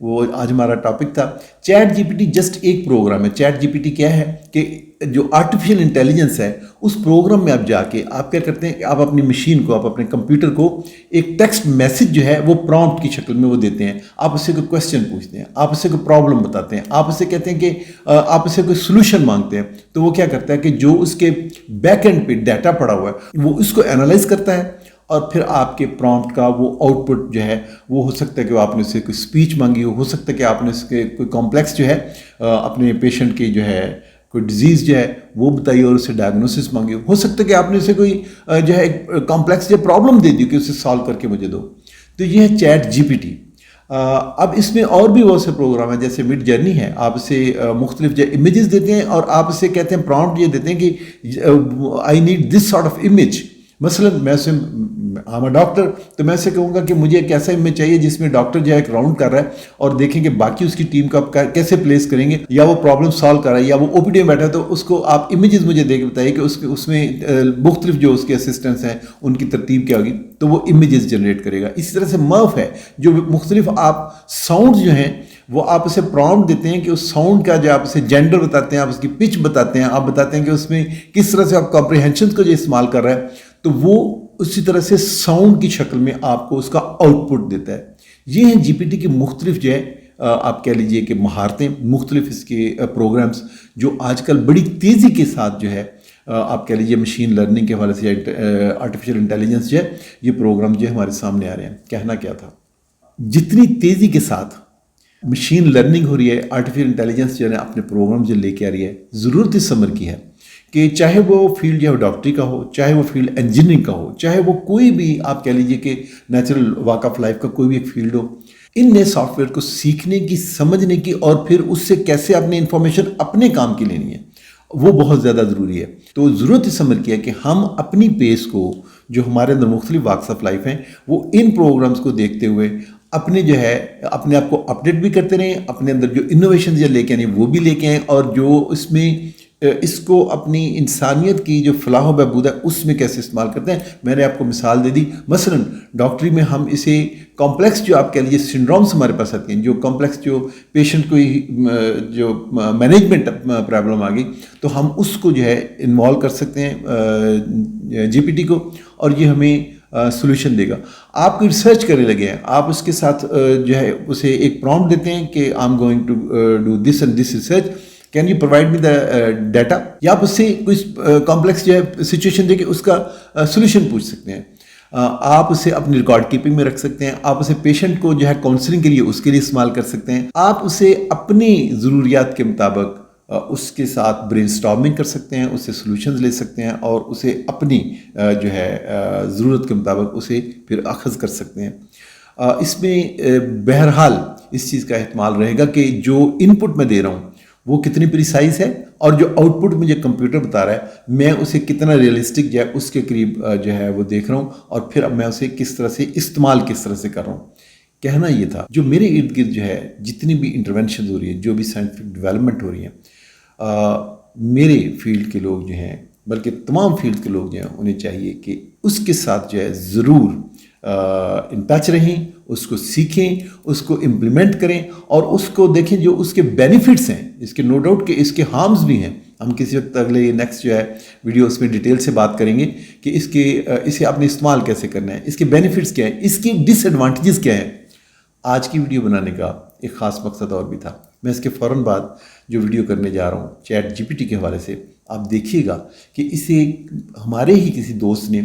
وہ آج ہمارا ٹاپک تھا. Chat G P T just ایک پروگرام ہے. چیٹ جی پی ٹی کیا ہے کہ جو آرٹیفیشل انٹیلیجنس ہے اس پروگرام میں آپ جا کے آپ کیا کرتے ہیں کہ آپ اپنی مشین کو، آپ اپنے کمپیوٹر کو ایک ٹیکسٹ میسج جو ہے وہ پرومپٹ کی شکل میں وہ دیتے ہیں. آپ اس سے کوئی کویسچن پوچھتے ہیں، آپ اس سے کوئی پرابلم بتاتے ہیں، آپ اس سے کہتے ہیں کہ آپ اس سے کوئی سلوشن مانگتے ہیں. تو وہ کیا کرتا ہے کہ جو اس کے بیک اینڈ پہ ڈیٹا پڑا ہوا ہے وہ اس کو انالائز کرتا ہے اور پھر آپ کے پرومپٹ کا وہ آؤٹ پٹ جو ہے وہ ہو سکتا ہے کہ آپ نے اس سے کوئی اسپیچ مانگی ہو سکتا ہے کہ آپ نے اس کے کوئی کمپلیکس جو ہے اپنے پیشنٹ کی جو ہے کوئی ڈیزیز جو ہے وہ بتائی اور اسے ڈائگنوسس مانگی ہو سکتا ہے کہ آپ نے اسے کوئی جو ہے ایک کمپلیکس جو پرابلم دے دی کہ اسے سالو کر کے مجھے دو. تو یہ ہے چیٹ جی پی ٹی. اب اس میں اور بھی بہت سے پروگرام ہیں جیسے مڈ جرنی ہے. آپ اسے مختلف جو امیجز دیتے ہیں اور آپ اسے کہتے ہیں پرومپٹ یہ دیتے ہیں کہ I need this sort of image. مثلا میں اسے ڈاکٹر تو میں اسے کہوں گا کہ مجھے ایک ایسا امیج چاہیے جس میں ڈاکٹر جو ہے ایک راؤنڈ کر رہا ہے اور دیکھیں کہ باقی اس کی ٹیم کو آپ کیسے پلیس کریں گے، یا وہ پرابلم سالو کر رہا ہے یا وہ او پی ڈی میں بیٹھا ہے تو اس کو آپ امیجز مجھے دے کے بتائیے کہ اس میں مختلف جو اس کے اسسٹنٹس ہیں ان کی ترتیب کیا ہوگی، تو وہ امیجز جنریٹ کرے گا. اسی طرح سے مرف ہے جو مختلف آپ ساؤنڈ جو ہیں وہ آپ اسے پرومپٹ دیتے ہیں کہ اس ساؤنڈ کا جو آپ اسے جینڈر بتاتے ہیں، آپ اس کی پچ بتاتے ہیں، آپ بتاتے ہیں کہ اس میں کس طرح سے آپ کمپریہنشن کو جو استعمال کر رہا ہے، تو وہ اسی طرح سے ساؤنڈ کی شکل میں آپ کو اس کا آؤٹ پٹ دیتا ہے. یہ ہیں جی پی ٹی کی مختلف جو ہے آپ کہہ لیجئے کہ مہارتیں، مختلف اس کے پروگرامز جو آج کل بڑی تیزی کے ساتھ جو ہے آپ کہہ لیجئے مشین لرننگ کے حوالے سے آرٹیفیشل انٹیلیجنس جو ہے یہ پروگرام جو ہے ہمارے سامنے آ رہے ہیں. کہنا کیا تھا، جتنی تیزی کے ساتھ مشین لرننگ ہو رہی ہے، آرٹیفیشل انٹیلیجنس جو ہے اپنے پروگرام جو لے کے آ رہی ہے، ضرورت اس عمر کی ہے کہ چاہے وہ فیلڈ جو ہے ڈاکٹری کا ہو، چاہے وہ فیلڈ انجینئرنگ کا ہو، چاہے وہ کوئی بھی آپ کہہ لیجئے کہ نیچرل واک آف لائف کا کوئی بھی ایک فیلڈ ہو، ان نئے سافٹ ویئر کو سیکھنے کی، سمجھنے کی اور پھر اس سے کیسے اپنے انفارمیشن اپنے کام کی لینی ہے وہ بہت زیادہ ضروری ہے. تو ضرورت اس عمر کی ہے کہ ہم اپنی پیس کو جو ہمارے اندر مختلف واکس آف لائف ہیں وہ ان پروگرامز کو دیکھتے ہوئے اپنے جو ہے اپنے آپ کو اپڈیٹ بھی کرتے رہیں، اپنے اندر جو انوویشن جو لے کے آئیں وہ بھی لے کے آئیں، اور جو اس میں اس کو اپنی انسانیت کی جو فلاح و بہبود ہے اس میں کیسے استعمال کرتے ہیں. میں نے آپ کو مثال دے دی، مثلا ڈاکٹری میں ہم اسے کمپلیکس جو آپ کہہ لیجیے سنڈرومس ہمارے پاس آتے ہیں، جو کمپلیکس جو پیشنٹ کو جو مینجمنٹ پرابلم آ گئی تو ہم اس کو جو ہے انوالو کر سکتے ہیں جی پی ٹی کو، اور یہ ہمیں سولوشن دے گا. آپ کوئی ریسرچ کرنے لگے ہیں، آپ اس کے ساتھ جو ہے اسے ایک پرومپٹ دیتے ہیں کہ I am going to do this and this research, can you provide me the data, یا آپ اس سے کوئی کمپلیکس جو ہے سچویشن دے کے اس کا سولوشن پوچھ سکتے ہیں. آپ اسے اپنی ریکارڈ کیپنگ میں رکھ سکتے ہیں، آپ اسے پیشنٹ کو جو ہے کاؤنسلنگ کے لیے اس کے لیے استعمال کر سکتے ہیں، آپ اسے اپنی ضروریات کے مطابق اس کے ساتھ برین اسٹارمنگ کر سکتے ہیں، اس سے سولوشنز لے سکتے ہیں اور اسے اپنی جو ہے ضرورت کے مطابق اسے پھر اخذ کر سکتے ہیں. اس میں بہرحال اس چیز کا احتمال رہے گا کہ جو ان پٹ میں دے رہا ہوں وہ کتنی پریسائز ہے، اور جو آؤٹ پٹ مجھے کمپیوٹر بتا رہا ہے میں اسے کتنا ریئلسٹک جو ہے اس کے قریب جو ہے وہ دیکھ رہا ہوں، اور پھر اب میں اسے کس طرح سے استعمال کس طرح سے کر رہا ہوں. کہنا یہ تھا جو میرے ارد گرد جو ہے جتنی بھی انٹرونشنز ہو رہی ہیں، جو بھی سائنٹیفک ڈیولپمنٹ ہو رہی ہیں، میرے فیلڈ کے لوگ جو ہیں بلکہ تمام فیلڈ کے لوگ جو ہیں انہیں چاہیے کہ اس کے ساتھ جو ہے ضرور ان ٹچ رہیں، اس کو سیکھیں، اس کو امپلیمنٹ کریں اور اس کو دیکھیں جو اس کے بینیفٹس ہیں. اس کے نو ڈاؤٹ کہ اس کے ہارمز بھی ہیں، ہم کسی وقت اگلے نیکسٹ جو ہے ویڈیو اس میں ڈیٹیل سے بات کریں گے کہ اسے آپ نے استعمال کیسے کرنا ہے، اس کے بینیفٹس کیا ہیں، اس کی ڈس ایڈوانٹیجز کیا ہیں. آج کی ویڈیو بنانے کا ایک خاص مقصد اور بھی تھا. میں اس کے فوراً بعد جو ویڈیو کرنے جا رہا ہوں چیٹ جی پی ٹی کے حوالے سے، آپ دیکھیے گا کہ اسے ہمارے ہی کسی دوست نے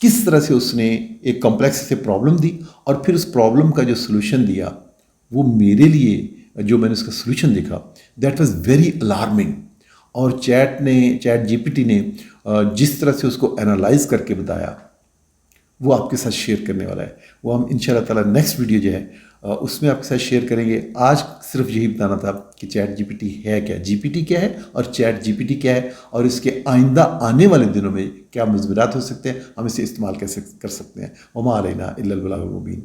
کس طرح سے اس نے ایک کمپلیکس سے پرابلم دی اور پھر اس پرابلم کا جو سلوشن دیا وہ میرے لیے جو میں نے اس کا سلوشن دیکھا دیٹ واز ویری الارمنگ. اور چیٹ جی پی ٹی نے جس طرح سے اس کو انالائز کر کے بتایا وہ آپ کے ساتھ شیئر کرنے والا ہے. وہ ہم انشاءاللہ تعالیٰ نیکسٹ ویڈیو جو ہے اس میں آپ کے ساتھ شیئر کریں گے. آج صرف یہی بتانا تھا کہ چیٹ جی پی ٹی ہے کیا، جی پی ٹی کیا ہے اور چیٹ جی پی ٹی کیا ہے، اور اس کے آئندہ آنے والے دنوں میں کیا مضمرات ہو سکتے ہیں، ہم اسے استعمال کیسے کر سکتے ہیں. وما علینا الا البلاغ المبین.